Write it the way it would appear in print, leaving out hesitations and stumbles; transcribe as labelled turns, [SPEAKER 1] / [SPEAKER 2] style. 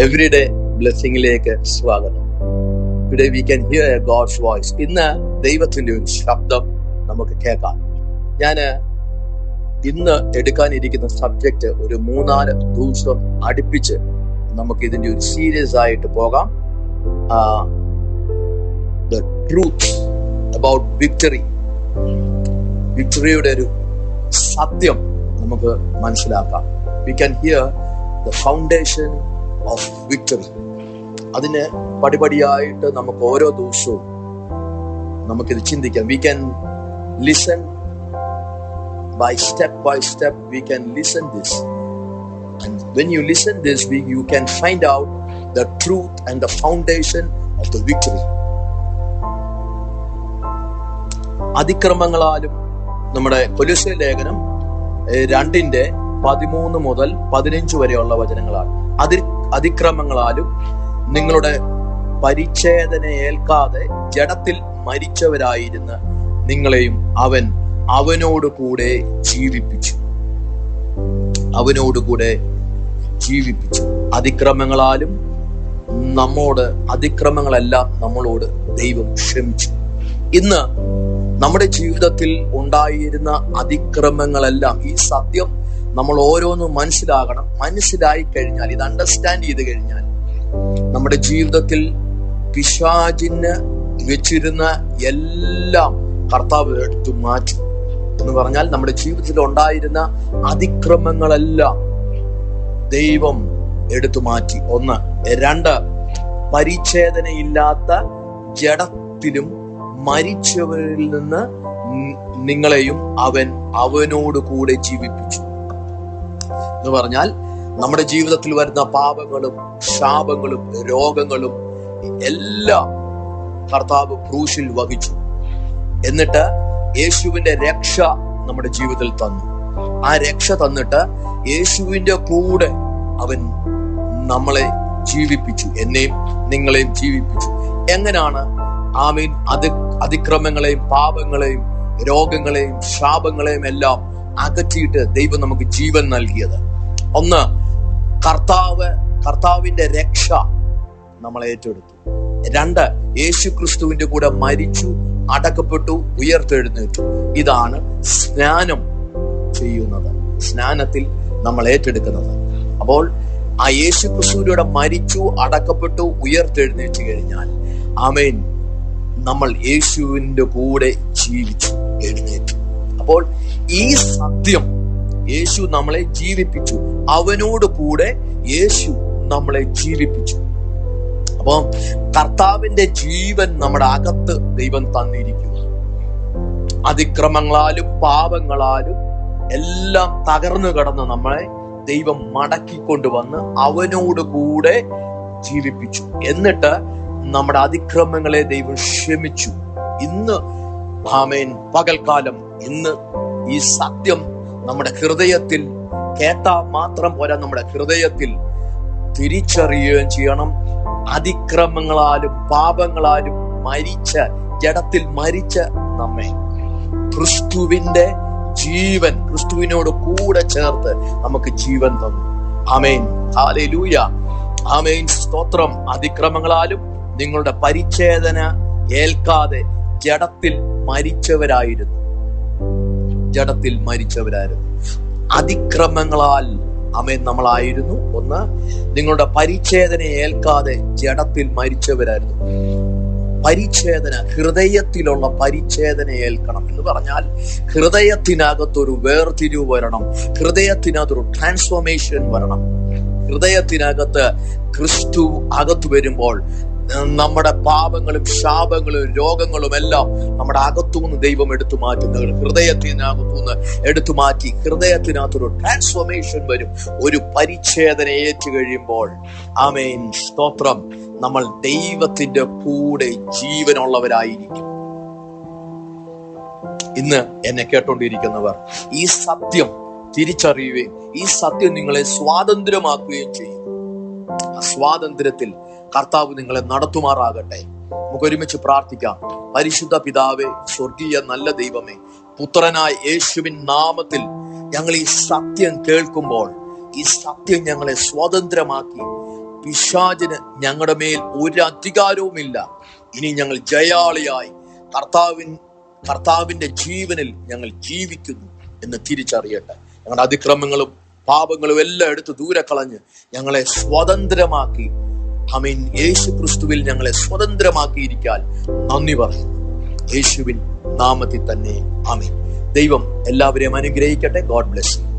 [SPEAKER 1] Everyday ബ്ലെസ്സിങ്ങിലേക്ക് സ്വാഗതം. Today we can hear God's voice. ഇന്ന് ദൈവത്തിന്റെ ഒരു ശബ്ദം നമുക്ക് കേൾക്കാം. ഞാൻ ഇന്ന് എടുക്കാനിരിക്കുന്ന സബ്ജക്റ്റ് ഒരു 3-4 ദിവസം അടുപ്പിച്ച് നമുക്ക് ഇതിന്റെ ഒരു സീരിയസ് ആയിട്ട് പോകാം. The truth about victory. വിക്ടറിയുടെ ഒരു സത്യം നമുക്ക് മനസ്സിലാക്കാം. We can hear the foundation of victory. അതിന് പടിപടിയായിട്ട് നമുക്ക് ഓരോ ദിവസവും നമുക്കിത് ചിന്തിക്കാം. We can listen by step, we can listen this, and when you listen this, you can find out the truth and the foundation of the victory. അതിക്രമങ്ങളാലും നമ്മുടെ കൊലോസ്യ ലേഖനം 2:13 മുതൽ 15 വരെയുള്ള വചനങ്ങളാണ്. അതിക്രമങ്ങളാലും നിങ്ങളുടെ പരിച്ഛേദന ഏൽക്കാതെ ജഡത്തിൽ മരിച്ചവരായിരുന്ന നിങ്ങളെയും അവനോടുകൂടെ ജീവിപ്പിച്ചു. അതിക്രമങ്ങളാലും അതിക്രമങ്ങളെല്ലാം നമ്മളോട് ദൈവം ക്ഷമിച്ചു. ഇന്ന് നമ്മുടെ ജീവിതത്തിൽ ഉണ്ടായിരുന്ന അതിക്രമങ്ങളെല്ലാം, ഈ സത്യം നമ്മൾ ഓരോന്നും മനസ്സിലായി കഴിഞ്ഞാൽ, ഇത് അണ്ടർസ്റ്റാൻഡ് ചെയ്ത് കഴിഞ്ഞാൽ, നമ്മുടെ ജീവിതത്തിൽ പിശാചിന് വെച്ചിരുന്ന എല്ലാം കർത്താവ് എടുത്തു മാറ്റും എന്ന് പറഞ്ഞാൽ, നമ്മുടെ ജീവിതത്തിൽ ഉണ്ടായിരുന്ന അതിക്രമങ്ങളെല്ലാം ദൈവം എടുത്തു മാറ്റി. 1. 2, പരിച്ഛേദനയില്ലാത്ത ജഡത്തിലും മരിച്ചവരിൽ നിന്ന് നിങ്ങളെയും അവനോട് കൂടെ ജീവിപ്പിച്ചു എന്ന് പറഞ്ഞാൽ, നമ്മുടെ ജീവിതത്തിൽ വരുന്ന പാപങ്ങളും ശാപങ്ങളും രോഗങ്ങളും എല്ലാം കർത്താവ് ക്രൂശിൽ വഹിച്ചു. എന്നിട്ട് യേശുവിന്റെ രക്ഷ നമ്മുടെ ജീവിതത്തിൽ തന്നു. ആ രക്ഷ തന്നിട്ട് യേശുവിന്റെ കൂടെ അവൻ നമ്മളെ ജീവിപ്പിച്ചു, എന്നെയും നിങ്ങളെയും ജീവിപ്പിച്ചു. എങ്ങനെയാണ് ആമീൻ അതിക്രമങ്ങളെയും പാപങ്ങളെയും രോഗങ്ങളെയും ശാപങ്ങളെയും എല്ലാം അകറ്റിയിട്ട് ദൈവം നമുക്ക് ജീവൻ നൽകിയത്? 1, കർത്താവിന്റെ രക്ഷ നമ്മളെ ഏറ്റെടുത്തു. 2, യേശു ക്രിസ്തുവിന്റെ കൂടെ മരിച്ചു, അടക്കപ്പെട്ടു, ഉയർത്തെഴുന്നേറ്റു. ഇതാണ് സ്നാനം ചെയ്യുന്നത്, സ്നാനത്തിൽ നമ്മൾ ഏറ്റെടുക്കുന്നത്. അപ്പോൾ ആ യേശു ക്രിസ്തുവിലൂടെ മരിച്ചു, അടക്കപ്പെട്ടു, ഉയർത്തെഴുന്നേറ്റ് കഴിഞ്ഞാൽ ആമേൻ, നമ്മൾ യേശുവിന്റെ കൂടെ ജീവിച്ചു, എഴുന്നേറ്റു. അപ്പോൾ ഈ സത്യം, യേശു നമ്മളെ ജീവിപ്പിച്ചു, അവനോട് കൂടെ യേശു നമ്മളെ ജീവിപ്പിച്ചു. അപ്പൊ കർത്താവിന്റെ ജീവൻ നമ്മുടെ അകത്ത് ദൈവം തന്നിരിക്കുക. അതിക്രമങ്ങളാലും പാപങ്ങളാലും എല്ലാം തകർന്നു കിടന്ന് നമ്മളെ ദൈവം മടക്കിക്കൊണ്ടുവന്ന് അവനോട് കൂടെ ജീവിപ്പിച്ചു. എന്നിട്ട് നമ്മുടെ അതിക്രമങ്ങളെ ദൈവം ക്ഷമിച്ചു. ഇന്ന് ആമേൻ, പകൽക്കാലം ഇന്ന് ഈ സത്യം നമ്മുടെ ഹൃദയത്തിൽ കേട്ടാൽ മാത്രം പോരാ, നമ്മുടെ ഹൃദയത്തിൽ തിരിച്ചറിയുകയും ചെയ്യണം. അതിക്രമങ്ങളാലും പാപങ്ങളാലും ജഡത്തിൽ മരിച്ച നമ്മെ ക്രിസ്തുവിന്റെ ജീവൻ, ക്രിസ്തുവിനോട് കൂടെ ചേർത്ത് നമുക്ക് ജീവൻ തന്നു. ആമേൻ, ഹല്ലേലൂയ, ആമേൻ, സ്തോത്രം. അതിക്രമങ്ങളാലും നിങ്ങളുടെ പരിച്ഛേദന ഏൽക്കാതെ ജഡത്തിൽ മരിച്ചവരായിരുന്നു. അതിക്രമങ്ങളാൽ ആമേൻ നമ്മളായിരുന്നു. 1, നിങ്ങളുടെ പരിച്ഛേദന ഏൽക്കാതെ ജഡത്തിൽ മരിച്ചവരായിരുന്നു. പരിച്ഛേദന, ഹൃദയത്തിലുള്ള പരിച്ഛേദന ഏൽക്കണം എന്ന് പറഞ്ഞാൽ, ഹൃദയത്തിനകത്തൊരു വേർതിരിവ് വരണം, ഹൃദയത്തിനകത്തൊരു ട്രാൻസ്ഫോർമേഷൻ വരണം. ഹൃദയത്തിനകത്ത് ക്രിസ്തു അകത്ത് വരുമ്പോൾ നമ്മുടെ പാപങ്ങളും ശാപങ്ങളും രോഗങ്ങളും എല്ലാം നമ്മുടെ അകത്തുനിന്ന് ദൈവം എടുത്തു മാറ്റുന്നത്, ഹൃദയത്തിനകത്തുനിന്ന് എടുത്തു മാറ്റി ഹൃദയത്തിനകത്തൊരു ട്രാൻസ്ഫോർമേഷൻ വരും. ഒരു പരിച്ഛേദന ഏറ്റു കഴിയുമ്പോൾ ആമേൻ, സ്തോത്രം, നമ്മൾ ദൈവത്തിന്റെ കൂടെ ജീവനുള്ളവരായിരിക്കും. ഇന്ന് എന്നെ കേട്ടോണ്ടിരിക്കുന്നവർ ഈ സത്യം തിരിച്ചറിയുകയും ഈ സത്യം നിങ്ങളെ സ്വാതന്ത്ര്യമാക്കുകയും ചെയ്യും. ആ സ്വാതന്ത്ര്യത്തിൽ കർത്താവ് നിങ്ങളെ നടത്തുമാറാകട്ടെ. നമുക്ക് ഒരുമിച്ച് പ്രാർത്ഥിക്കാം. പരിശുദ്ധ പിതാവേ, സ്വർഗീയ നല്ല ദൈവമേ, പുത്രനായ യേശുവിൻ നാമത്തിൽ ഞങ്ങൾ ഈ സത്യം കേൾക്കുമ്പോൾ ഈ സത്യം ഞങ്ങളെ സ്വതന്ത്രമാക്കി പിശാചിന് ഞങ്ങളുടെ മേൽ ഒരു അധികാരവുമില്ല. ഇനി ഞങ്ങൾ ജയാളിയായി കർത്താവിന്റെ ജീവനിൽ ഞങ്ങൾ ജീവിക്കുന്നു എന്ന് തിരിച്ചറിയട്ടെ. ഞങ്ങളുടെ അതിക്രമങ്ങളും പാപങ്ങളും എല്ലാം എടുത്ത് ദൂരെ കളഞ്ഞ് ഞങ്ങളെ സ്വതന്ത്രമാക്കി, ആമേൻ, യേശു ക്രിസ്തുവിൽ ഞങ്ങളെ സ്വതന്ത്രമാക്കിയിരിക്കാൻ നന്ദി പറയുന്നു. യേശുവിൻ നാമത്തിൽ തന്നെ ആമേൻ. ദൈവം എല്ലാവരെയും അനുഗ്രഹിക്കട്ടെ. God bless you.